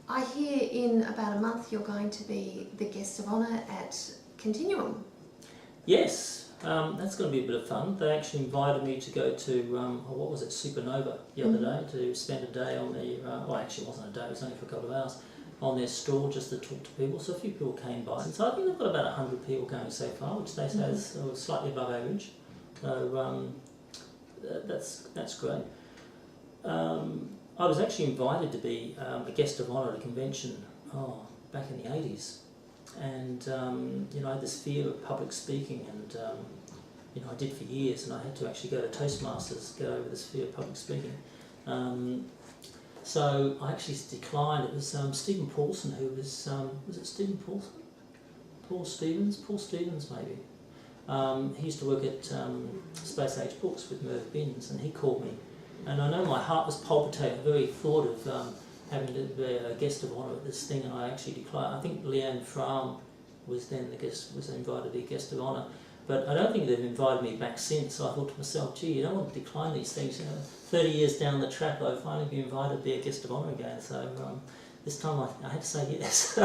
I hear in about a month you're going to be the guest of honour at Continuum. Yes, that's going to be a bit of fun. They actually invited me to go to, what was it, Supernova the other day, to spend a day on the, well actually it wasn't a day, it was only for a couple of hours, on their stall just to talk to people. So a few people came by. So I think they've got about 100 people going so far, which they say is slightly above average. So that's great. I was actually invited to be a guest of honour at a convention back in the 80s. And I had this fear of public speaking, and I did for years, and I had to actually go to Toastmasters, get over this fear of public speaking. So I actually declined. It was Stephen Paulson who was it Stephen Paulson? Paul Stevens maybe. He used to work at Space Age Books with Merv Binns, and he called me. And I know my heart was palpitating at the very thought of having to be a guest of honour at this thing, and I actually declined. I think Leanne Fram was then was invited to be a guest of honour, but I don't think they've invited me back since. So I thought to myself, gee, you don't want to decline these things. 30 years down the track, I've finally been invited to be a guest of honour again. So this time I had to say yes.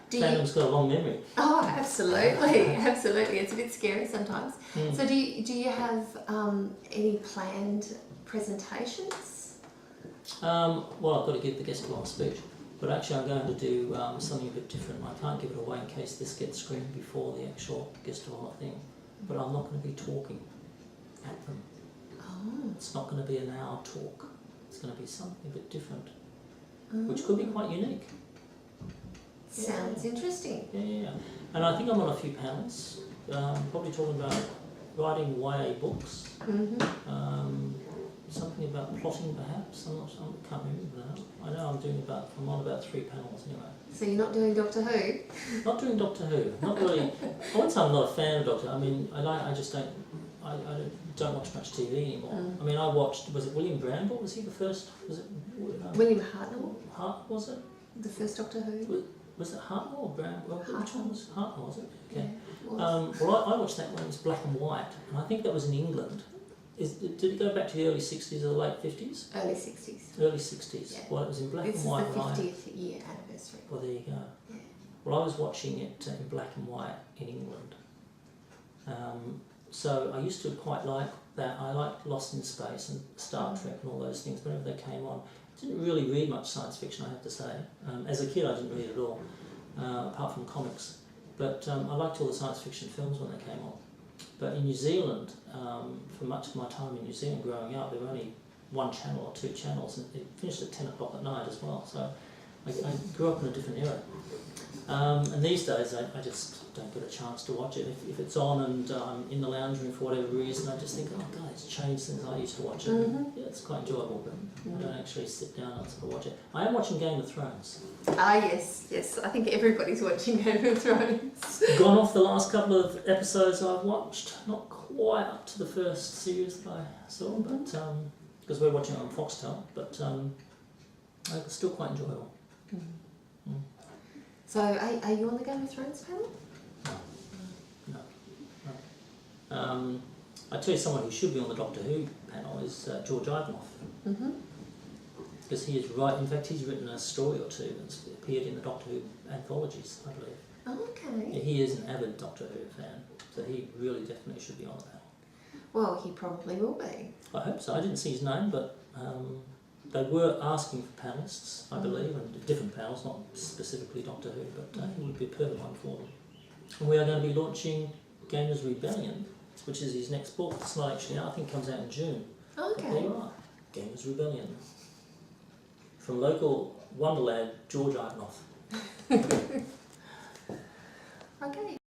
Continuum's got a long memory. Oh, absolutely, absolutely. It's a bit scary sometimes. So do you have any planned presentations? Well, I've got to give the guest of honour speech, but actually I'm going to do something a bit different. I can't give it away in case this gets screened before the actual guest of honour thing, but I'm not going to be talking at them. Oh. It's not going to be an hour talk. It's going to be something a bit different, which could be quite unique. Sounds interesting. Yeah. And I think I'm on a few panels, probably talking about writing YA books, something about plotting perhaps, I can't remember now. I know I'm on about 3 panels anyway. So you're not doing Doctor Who? Not doing Doctor Who, not really. I wouldn't say I'm not a fan of Doctor Who. I mean, I just don't watch much TV anymore. I mean, I watched, was it William Bramble? Was he the first? Was it William Hartnell? Was it? The first Doctor Who? Was it Hartnell or Bramble? Which one was Hartnell, was it? Okay. Yeah, well, I watched that when it was black and white, and I think that was in England. Did it go back to the early 60s or the late 50s? Early 60s. Early 60s. Yeah. Well, it was in black and white. This is the 50th year anniversary. Well, there you go. Yeah. Well, I was watching it in black and white in England. So I used to quite like that. I liked Lost in Space and Star Trek and all those things whenever they came on. I didn't really read much science fiction, I have to say. As a kid, I didn't read at all, apart from comics. But I liked all the science fiction films when they came on. But in New Zealand, for much of my time in New Zealand growing up, there were only 1 channel or 2 channels, and it finished at 10 o'clock at night as well. So I grew up in a different era. And these days, I just don't get a chance to watch it. If it's on and I'm in the lounge room for whatever reason, I just think, oh God, it's changed since I used to watch it. Yeah, it's quite enjoyable, but I don't actually sit down and sort of watch it. I am watching Game of Thrones. Ah, yes. I think everybody's watching Game of Thrones. Gone off the last couple of episodes I've watched. Not quite up to the first series that I saw, but because we're watching it on Foxtel, but it's still quite enjoyable. So, are you on the Game of Thrones panel? No. I tell you, someone who should be on the Doctor Who panel is George Ivanov. Because he is in fact, he's written a story or 2 that's appeared in the Doctor Who anthologies, I believe. Oh, okay. Yeah, he is an avid Doctor Who fan, so he really definitely should be on the panel. Well, he probably will be. I hope so. I didn't see his name, but they were asking for panellists, I believe, and different panels, not specifically Doctor Who, but I think it would be a perfect one for them. And we are going to be launching Gamers Rebellion, which is his next book. It's not actually out, I think it comes out in June. Okay. But there you are, Gamers Rebellion. From local wonderlad, George Ivanov. Okay.